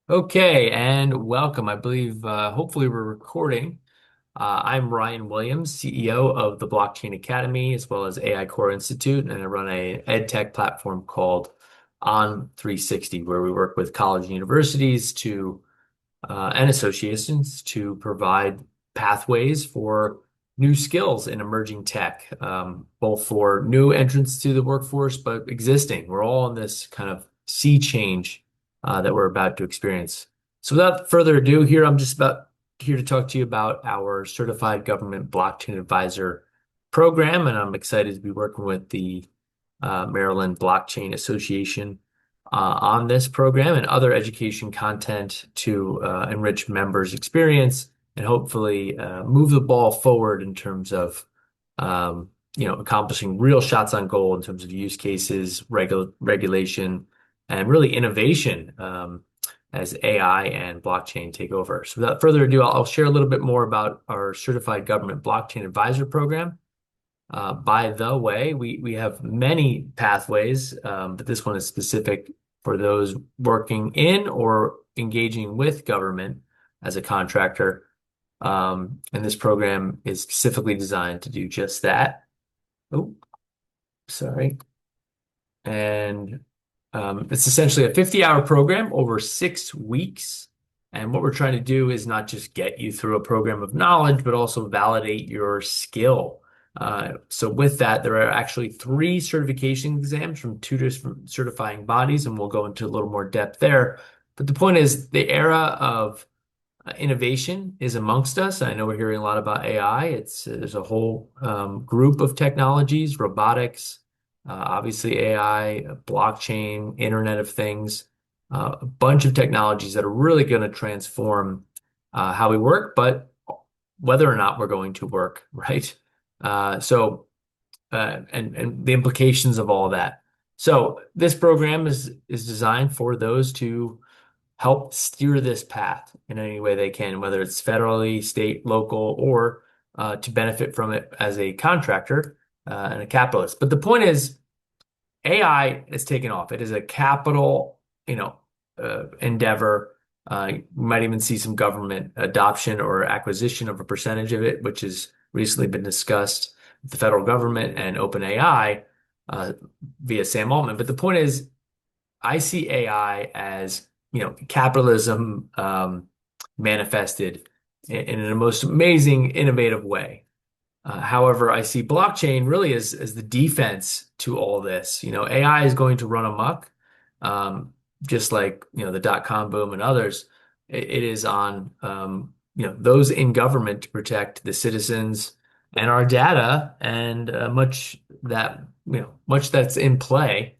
Okay, and welcome. I believe, hopefully, we're recording. I'm Ryan Williams, CEO of the Blockchain Academy, as well as AI Core Institute, and I run a ed tech platform called On 360, where we work with college and universities and associations to provide pathways for new skills in emerging tech, both for new entrants to the workforce, but existing. We're all in this kind of sea change that we're about to experience. So without further ado, I'm just about here to talk to you about our Certified Government Blockchain Advisor program, and I'm excited to be working with the Maryland Blockchain Association on this program and other education content to enrich members' experience and hopefully move the ball forward in terms of accomplishing real shots on goal in terms of use cases, regulation, and really innovation as AI and blockchain take over. So without further ado, I'll share a little bit more about our Certified Government Blockchain Advisor program. By the way, we have many pathways, but this one is specific for those working in or engaging with government as a contractor. And this program is specifically designed to do just that. Oh, sorry. And it's essentially a 50-hour program over 6 weeks. And what we're trying to do is not just get you through a program of knowledge, but also validate your skill. So with that, there are actually 3 certification exams from 2 different certifying bodies, and we'll go into a little more depth there. But the point is, the era of innovation is amongst us. I know we're hearing a lot about AI. There's a whole group of technologies, robotics, obviously AI, blockchain, Internet of Things, a bunch of technologies that are really going to transform how we work, but whether or not we're going to work, right? And the implications of all that. So this program is designed for those to help steer this path in any way they can, whether it's federally, state, local, or to benefit from it as a contractor and a capitalist. But the point is, AI is taken off. It is a capital, endeavor. You might even see some government adoption or acquisition of a percentage of it, which has recently been discussed with the federal government and OpenAI via Sam Altman. But the point is, I see AI as capitalism manifested in the most amazing, innovative way. However, I see blockchain really as the defense to all this. AI is going to run amok, just like the dot-com boom and others. It is on those in government to protect the citizens and our data, and much that's in play.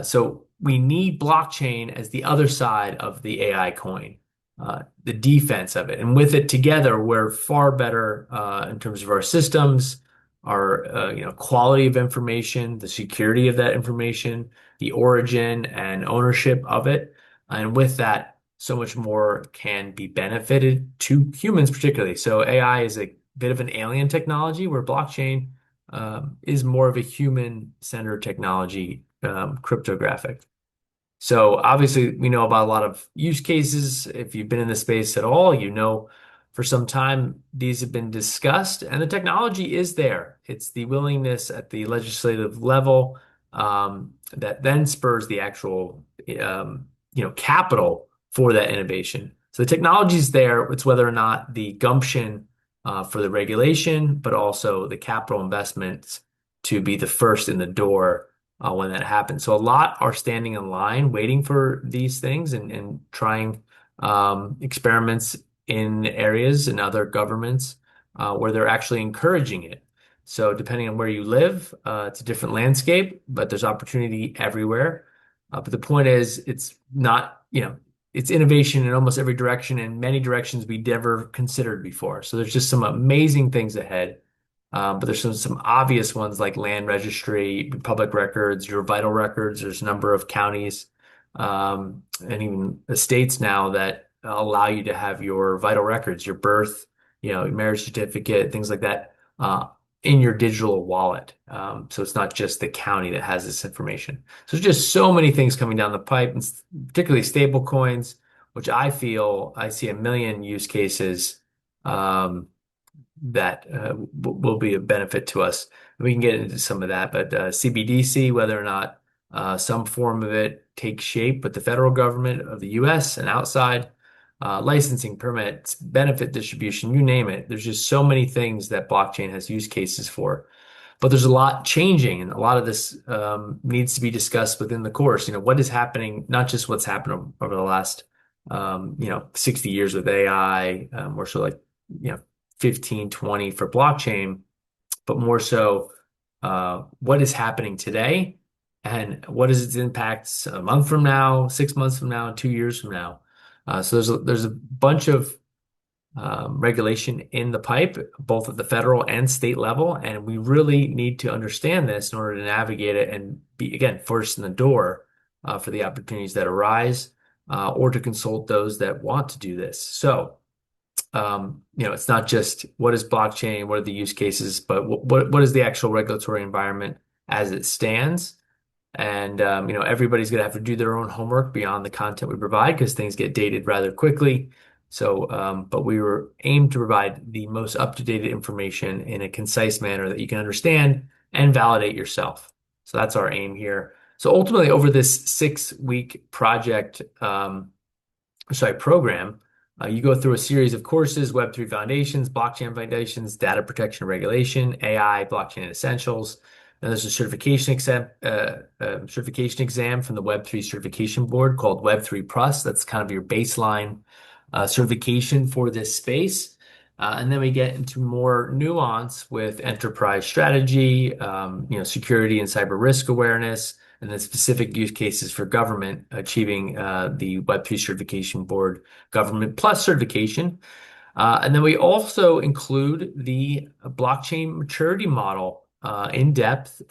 So we need blockchain as the other side of the AI coin, the defense of it. And with it together, we're far better in terms of our systems, our quality of information, the security of that information, the origin and ownership of it. And with that, so much more can be benefited to humans particularly. So AI is a bit of an alien technology where blockchain is more of a human-centered technology, cryptographic. So obviously we know about a lot of use cases. If you've been in the space at all, for some time these have been discussed and the technology is there. It's the willingness at the legislative level that then spurs the actual capital for that innovation. So the technology is there. It's whether or not the gumption for the regulation, but also the capital investments to be the first in the door when that happens. So a lot are standing in line waiting for these things and trying experiments in areas and other governments where they're actually encouraging it. So depending on where you live, it's a different landscape, but there's opportunity everywhere. But the point is, it's not, it's innovation in almost every direction and many directions we never considered before. So there's just some amazing things ahead. But there's some obvious ones like land registry, public records, your vital records. There's a number of counties and even states now that allow you to have your vital records, your birth, your marriage certificate, things like that, in your digital wallet. So it's not just the county that has this information. So there's just so many things coming down the pipe, and particularly stable coins, which I feel I see a million use cases um, that will be a benefit to us. We can get into some of that, but CBDC, whether or not some form of it takes shape with the federal government of the US and outside, licensing, permits, benefit distribution, you name it. There's just so many things that blockchain has use cases for. But there's a lot changing, and a lot of this needs to be discussed within the course. What is happening, not just what's happened over the last 60 years with AI, more so like, 15, 20 for blockchain, but more so what is happening today and what is its impacts a month from now, 6 months from now, 2 years from now. So there's a bunch of regulation in the pipe, both at the federal and state level, and we really need to understand this in order to navigate it and be, again, first in the door for the opportunities that arise, or to consult those that want to do this. So, it's not just what is blockchain, what are the use cases, but what is the actual regulatory environment as it stands. And everybody's going to have to do their own homework beyond the content we provide because things get dated rather quickly. So, but we were aimed to provide the most up-to-date information in a concise manner that you can understand and validate yourself. So that's our aim here. So ultimately, over this 6-week program, you go through a series of courses: Web3 Foundations, Blockchain Foundations, Data Protection and Regulation, AI, Blockchain Essentials. Then there's a certification exam from the Web3 Certification Board called Web3 Plus. That's kind of your baseline certification for this space. And then we get into more nuance with enterprise strategy, security and cyber risk awareness, and then specific use cases for government achieving the Web3 Certification Board Government Plus certification. And then we also include the blockchain maturity model in depth,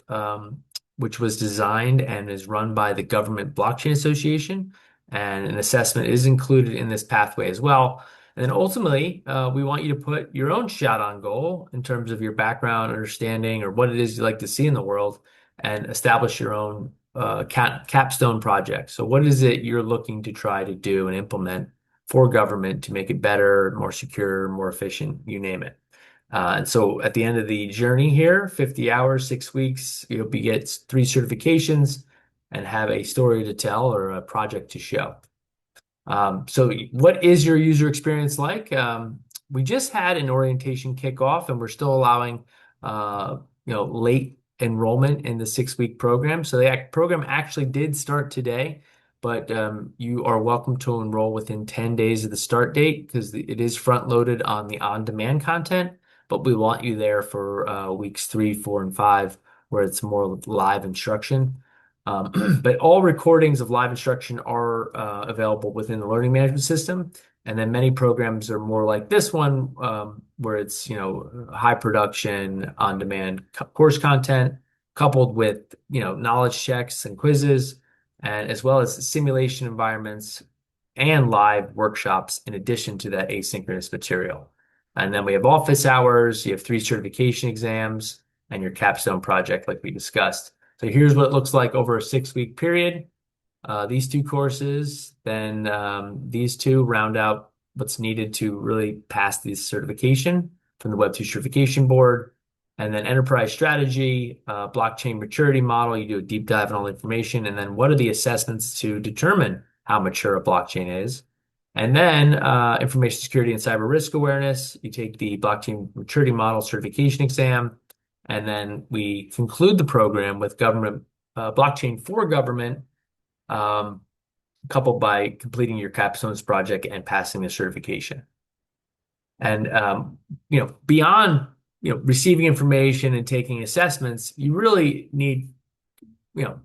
which was designed and is run by the Government Blockchain Association. And an assessment is included in this pathway as well. And then ultimately, we want you to put your own shot on goal in terms of your background, understanding, or what it is you like to see in the world, and establish your own capstone project. So what is it you're looking to try to do and implement for government to make it better, more secure, more efficient, you name it. And so at the end of the journey here, 50 hours, 6 weeks, you'll get 3 certifications and have a story to tell or a project to show. So what is your user experience like? We just had an orientation kickoff, and we're still allowing late enrollment in the 6-week program. So the program actually did start today, but you are welcome to enroll within 10 days of the start date because it is front loaded on the on-demand content, but we want you there for weeks 3, 4, and 5, where it's more live instruction. But all recordings of live instruction are available within the learning management system. And then many programs are more like this one, where it's, high production, on-demand course content coupled with, knowledge checks and quizzes, and as well as simulation environments and live workshops in addition to that asynchronous material. And then we have office hours, you have 3 certification exams, and your capstone project like we discussed. So here's what it looks like over a 6-week period. These 2 courses, then these 2 round out what's needed to really pass this certification from the Web2 Certification Board. And then enterprise strategy, blockchain maturity model, you do a deep dive on all the information. And then what are the assessments to determine how mature a blockchain is? And then information security and cyber risk awareness, you take the blockchain maturity model certification exam. And then we conclude the program with government blockchain for government, coupled by completing your capstones project and passing the certification. And beyond receiving information and taking assessments, you really need,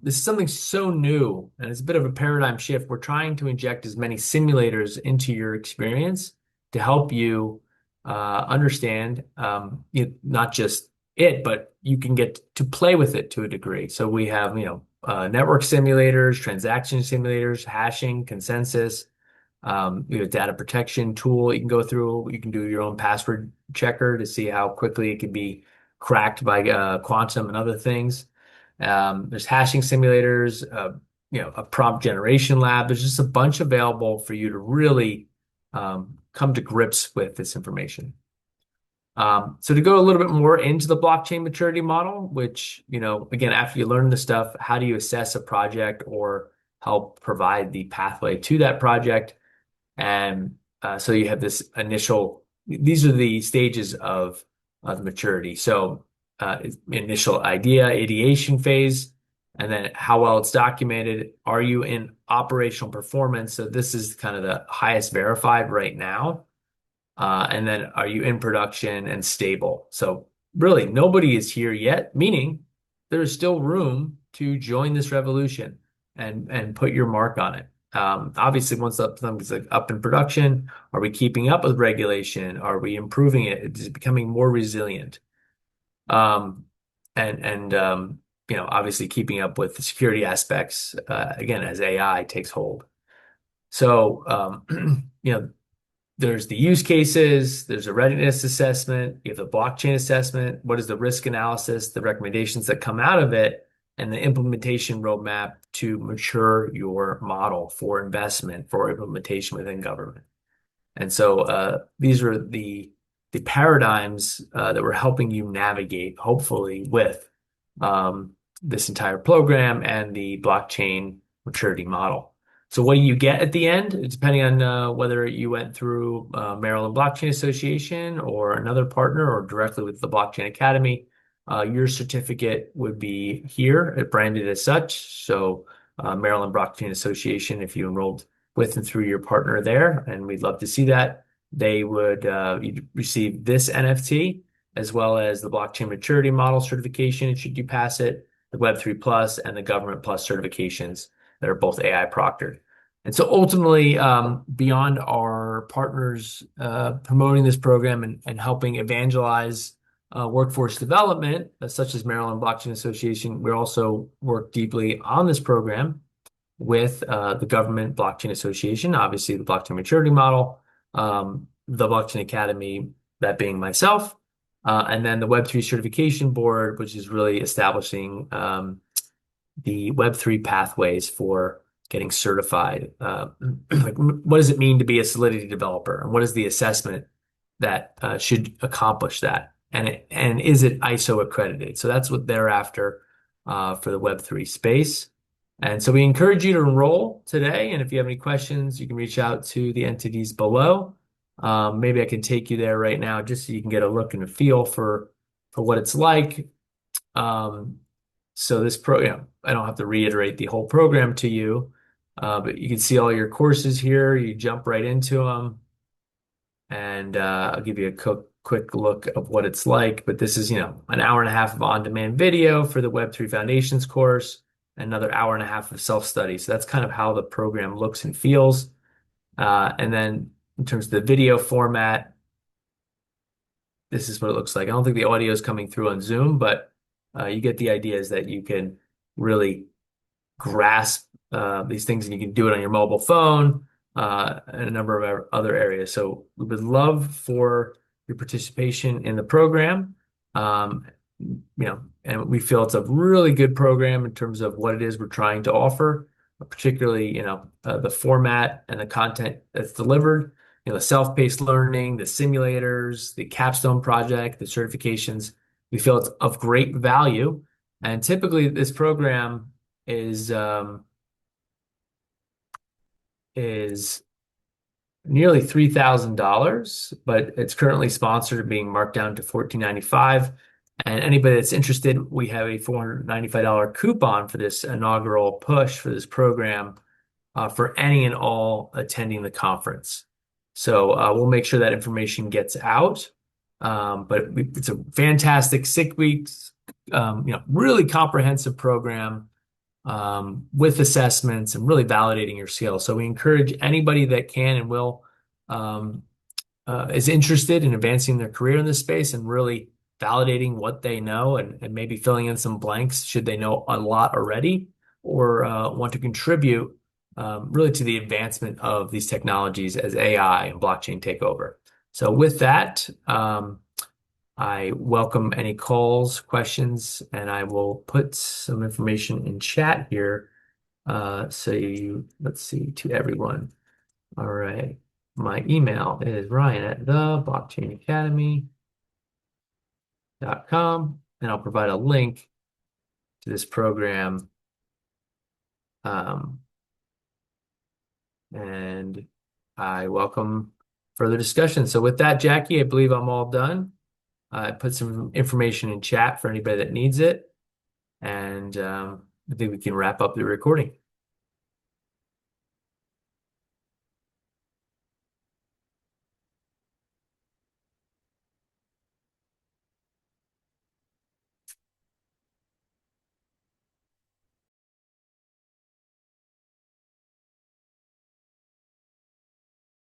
this is something so new, and it's a bit of a paradigm shift. We're trying to inject as many simulators into your experience to help you understand not just it, but you can get to play with it to a degree. So we have, network simulators, transaction simulators, hashing, consensus. We have a data protection tool you can go through. You can do your own password checker to see how quickly it can be cracked by quantum and other things. There's hashing simulators, a prompt generation lab. There's just a bunch available for you to really come to grips with this information. So to go a little bit more into the blockchain maturity model, which, again, after you learn the stuff, how do you assess a project or help provide the pathway to that project? And so you have these are the stages of maturity. So initial idea, ideation phase, and then how well it's documented. Are you in operational performance? So this is kind of the highest verified right now. And then are you in production and stable? So really, nobody is here yet, meaning there is still room to join this revolution and put your mark on it. Obviously, once something's like up in production, are we keeping up with regulation? Are we improving it? Is it becoming more resilient? Um, and obviously keeping up with the security aspects, again, as AI takes hold. So, there's the use cases, there's a readiness assessment, you have the blockchain assessment, what is the risk analysis, the recommendations that come out of it, and the implementation roadmap to mature your model for investment, for implementation within government. And so these are the paradigms that we're helping you navigate, hopefully, with this entire program and the blockchain maturity model. So what do you get at the end? Depending on whether you went through Maryland Blockchain Association or another partner or directly with the Blockchain Academy, your certificate would be here, branded as such. So Maryland Blockchain Association, if you enrolled with and through your partner there, and we'd love to see that, they would you'd receive this NFT as well as the Blockchain Maturity Model certification, should you pass it, the Web3 Plus, and the Government Plus certifications that are both AI proctored. And so ultimately, beyond our partners promoting this program and helping evangelize workforce development, such as Maryland Blockchain Association, we also work deeply on this program with the Government Blockchain Association, obviously the Blockchain Maturity Model, the Blockchain Academy, that being myself, and then the Web3 Certification Board, which is really establishing the Web3 pathways for getting certified. Like, what does it mean to be a Solidity developer? And what is the assessment that should accomplish that? And is it ISO accredited? So that's what they're after for the Web3 space. And so we encourage you to enroll today. And if you have any questions, you can reach out to the entities below. Maybe I can take you there right now just so you can get a look and a feel for what it's like. So this program, I don't have to reiterate the whole program to you, but you can see all your courses here. You jump right into them, and I'll give you a quick look of what it's like. But this is, an hour and a half of on-demand video for the Web3 Foundations course, another hour and a half of self-study. So that's kind of how the program looks and feels. And then in terms of the video format, this is what it looks like. I don't think the audio is coming through on Zoom, but you get the idea is that you can really grasp these things, and you can do it on your mobile phone and a number of other areas. So we would love for your participation in the program. And we feel it's a really good program in terms of what it is we're trying to offer, particularly, the format and the content that's delivered, the self-paced learning, the simulators, the capstone project, the certifications. We feel it's of great value. And typically this program is nearly $3,000, but it's currently sponsored, being marked down to $1,495. And anybody that's interested, we have a $495 coupon for this inaugural push for this program for any and all attending the conference. So we'll make sure that information gets out. But it's a fantastic 6 weeks, really comprehensive program with assessments and really validating your skills. So we encourage anybody that can and will is interested in advancing their career in this space and really validating what they know and maybe filling in some blanks should they know a lot already or want to contribute really to the advancement of these technologies as AI and blockchain take over. So with that, I welcome any calls, questions, and I will put some information in chat here Let's see, to everyone. All right. My email is Ryan at theblockchainacademy.com, and I'll provide a link to this program. Um, and I welcome further discussion. So with that, Jackie, I believe I'm all done. I put some information in chat for anybody that needs it, and I think we can wrap up the recording.